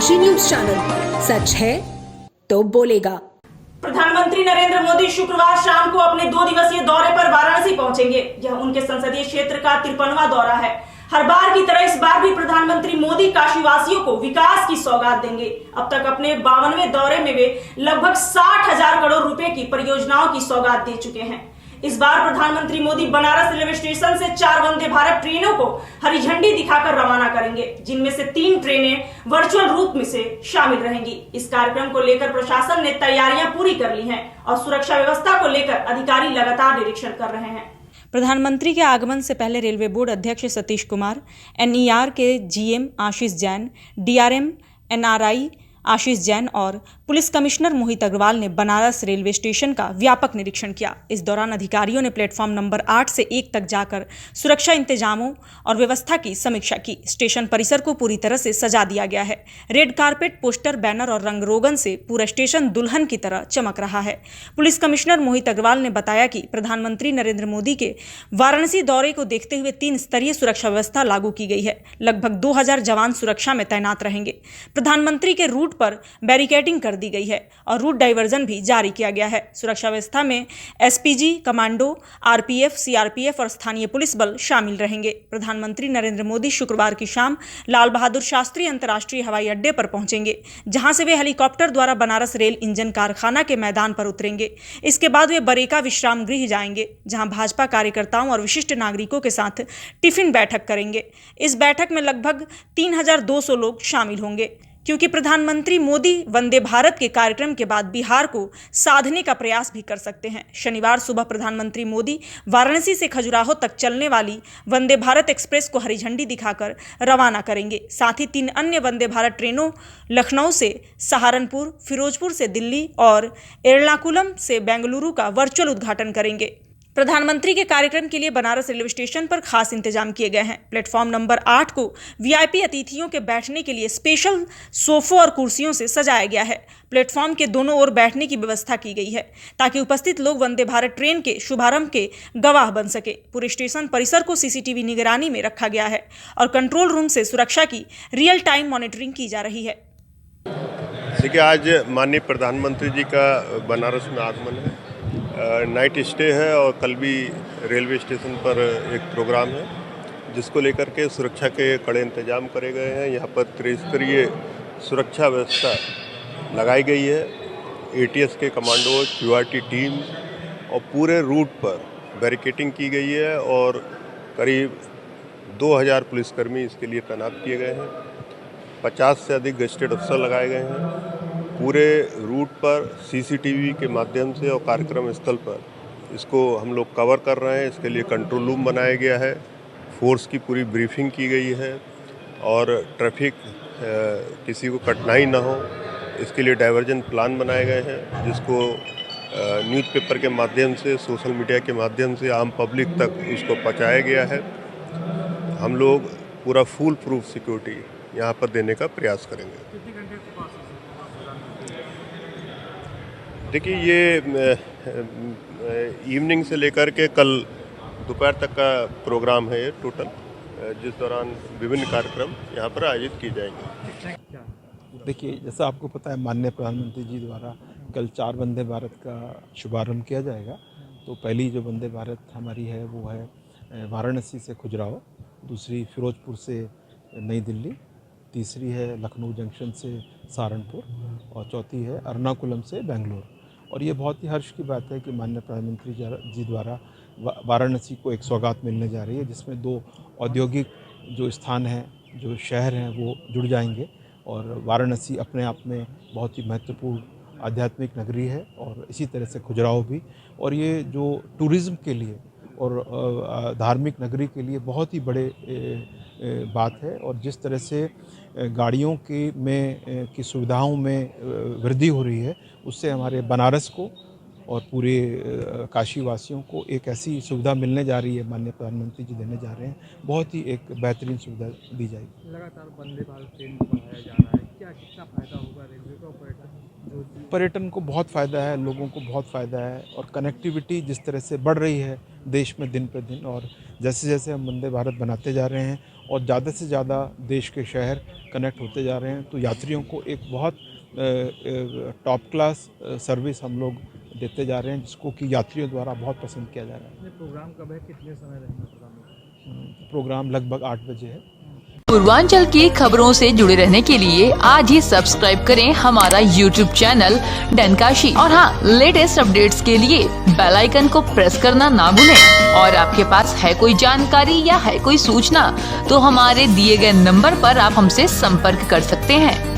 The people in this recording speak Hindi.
काशी न्यूज चैनल, सच है तो बोलेगा। प्रधानमंत्री नरेंद्र मोदी शुक्रवार शाम को अपने 2 दिवसीय दौरे पर वाराणसी पहुंचेंगे। यह उनके संसदीय क्षेत्र का 53वां दौरा है। हर बार की तरह इस बार भी प्रधानमंत्री मोदी काशीवासियों को विकास की सौगात देंगे। अब तक अपने 52वें दौरे में वे लगभग 60,000 करोड़ रुपए की परियोजनाओं की सौगात दे चुके हैं। इस बार प्रधानमंत्री मोदी बनारस रेलवे स्टेशन से 4 वंदे भारत ट्रेनों को हरी झंडी दिखाकर रवाना करेंगे, जिनमें से 3 ट्रेनें वर्चुअल रूप में से शामिल रहेंगी। इस कार्यक्रम को लेकर प्रशासन ने तैयारियां पूरी कर ली हैं और सुरक्षा व्यवस्था को लेकर अधिकारी लगातार निरीक्षण कर रहे हैं। प्रधानमंत्री के आगमन से पहले रेलवे बोर्ड अध्यक्ष सतीश कुमार, NER के GM आशीष जैन, DRM NRI आशीष जैन और पुलिस कमिश्नर मोहित अग्रवाल ने बनारस रेलवे स्टेशन का व्यापक निरीक्षण किया। इस दौरान अधिकारियों ने प्लेटफॉर्म नंबर 8 से 1 तक जाकर सुरक्षा इंतजामों और व्यवस्था की समीक्षा की। स्टेशन परिसर को पूरी तरह से सजा दिया गया है। रेड कारपेट, पोस्टर, बैनर और रंग रोगन से पूरा स्टेशन दुल्हन की तरह चमक रहा है। पुलिस कमिश्नर मोहित अग्रवाल ने बताया कि प्रधानमंत्री नरेंद्र मोदी के वाराणसी दौरे को देखते हुए 3 स्तरीय सुरक्षा व्यवस्था लागू की गई है। लगभग 2000 जवान सुरक्षा में तैनात रहेंगे। प्रधानमंत्री के रूट पर बैरिकेडिंग कर दी गई है और रूट डाइवर्जन भी जारी किया गया है। सुरक्षा व्यवस्था में SPG, कमांडो, RPF, CRPF और स्थानीय पुलिस बल शामिल रहेंगे। प्रधानमंत्री नरेंद्र मोदी शुक्रवार की शाम लाल बहादुर शास्त्री अंतर्राष्ट्रीय हवाई अड्डे पर पहुंचेंगे, जहां से वे हेलीकॉप्टर द्वारा बनारस रेल इंजन कारखाना के मैदान पर उतरेंगे। इसके बाद वे बरेका विश्राम गृह जाएंगे, जहां भाजपा कार्यकर्ताओं और विशिष्ट नागरिकों के साथ टिफिन बैठक करेंगे। इस बैठक में लगभग 3200 लोग शामिल होंगे, क्योंकि प्रधानमंत्री मोदी वंदे भारत के कार्यक्रम के बाद बिहार को साधने का प्रयास भी कर सकते हैं। शनिवार सुबह प्रधानमंत्री मोदी वाराणसी से खजुराहो तक चलने वाली वंदे भारत एक्सप्रेस को हरी झंडी दिखाकर रवाना करेंगे। साथ ही 3 अन्य वंदे भारत ट्रेनों लखनऊ से सहारनपुर, फिरोजपुर से दिल्ली और एर्नाकुलम से बेंगलुरु का वर्चुअल उद्घाटन करेंगे। प्रधानमंत्री के कार्यक्रम के लिए बनारस रेलवे स्टेशन पर खास इंतजाम किए गए हैं। प्लेटफॉर्म नंबर 8 को VIP अतिथियों के बैठने के लिए स्पेशल सोफों और कुर्सियों से सजाया गया है। प्लेटफॉर्म के दोनों ओर बैठने की व्यवस्था की गई है, ताकि उपस्थित लोग वंदे भारत ट्रेन के शुभारंभ के गवाह बन सके। पूरे स्टेशन परिसर को CCTV निगरानी में रखा गया है और कंट्रोल रूम से सुरक्षा की रियल टाइम मॉनिटरिंग की जा रही है। देखिए, आज माननीय प्रधानमंत्री जी का बनारस में आगमन है। नाइट स्टे है और कल भी रेलवे स्टेशन पर एक प्रोग्राम है, जिसको लेकर के सुरक्षा के कड़े इंतजाम करे गए हैं। यहाँ पर त्रिस्तरीय सुरक्षा व्यवस्था लगाई गई है। ATS के कमांडो, QRT टीम और पूरे रूट पर बैरिकेडिंग की गई है और करीब 2000 पुलिसकर्मी इसके लिए तैनात किए गए हैं। 50 से अधिक गजेटेड अफसर लगाए गए हैं। पूरे रूट पर CCTV के माध्यम से और कार्यक्रम स्थल पर इसको हम लोग कवर कर रहे हैं। इसके लिए कंट्रोल रूम बनाया गया है, फोर्स की पूरी ब्रीफिंग की गई है और ट्रैफिक किसी को कठिनाई ना हो, इसके लिए डाइवर्जन प्लान बनाए गए हैं, जिसको न्यूज़पेपर के माध्यम से, सोशल मीडिया के माध्यम से आम पब्लिक तक उसको पहुँचाया गया है। हम लोग पूरा फुल प्रूफ सिक्योरिटी यहाँ पर देने का प्रयास करेंगे। देखिए, ये इवनिंग से लेकर के कल दोपहर तक का प्रोग्राम है ये टोटल, जिस दौरान विभिन्न कार्यक्रम यहाँ पर आयोजित किए जाएंगे। देखिए, जैसा आपको पता है, माननीय प्रधानमंत्री जी द्वारा कल 4 वंदे भारत का शुभारंभ किया जाएगा। तो पहली जो वंदे भारत हमारी है वो है वाराणसी से खजुराहो, दूसरी फिरोजपुर से नई दिल्ली, तीसरी है लखनऊ जंक्शन से सहारनपुर और चौथी है एर्नाकुलम से बेंगलुरु। और ये बहुत ही हर्ष की बात है कि माननीय प्रधानमंत्री जी द्वारा वाराणसी को एक सौगात मिलने जा रही है, जिसमें 2 औद्योगिक जो स्थान हैं, जो शहर हैं, वो जुड़ जाएंगे। और वाराणसी अपने आप में बहुत ही महत्वपूर्ण आध्यात्मिक नगरी है और इसी तरह से खजुराहो भी। और ये जो टूरिज़्म के लिए और धार्मिक नगरी के लिए बहुत ही बड़े बात है। और जिस तरह से गाड़ियों की सुविधाओं में वृद्धि हो रही है, उससे हमारे बनारस को और पूरे काशी वासियों को एक ऐसी सुविधा मिलने जा रही है, माननीय प्रधानमंत्री जी देने जा रहे हैं। बहुत ही एक बेहतरीन सुविधा दी जाएगी। लगातार वंदे भारत ट्रेन को बढ़ाया जा रहा है, क्या कितना फायदा होगा रेलवे का पर्यटन जो पर्यटन को बहुत फ़ायदा है, लोगों को बहुत फ़ायदा है और कनेक्टिविटी जिस तरह से बढ़ रही है देश में दिन पे दिन, और जैसे जैसे हम वंदे भारत बनाते जा रहे हैं और ज़्यादा से ज़्यादा देश के शहर कनेक्ट होते जा रहे हैं, तो यात्रियों को एक बहुत टॉप क्लास सर्विस हम लोग देते जा रहे हैं, जिसको कि यात्रियों द्वारा बहुत पसंद किया जा रहा है। ये प्रोग्राम कब है, कितने समय रहेंगे प्रोग्राम में? प्रोग्राम लगभग 8 बजे है। पूर्वांचल की खबरों से जुड़े रहने के लिए आज ही सब्सक्राइब करें हमारा YouTube चैनल डनकाशी, और हाँ, लेटेस्ट अपडेट्स के लिए बेल आइकन को प्रेस करना ना भूलें। और आपके पास है कोई जानकारी या है कोई सूचना तो हमारे दिए गए नंबर पर आप हमसे संपर्क कर सकते हैं।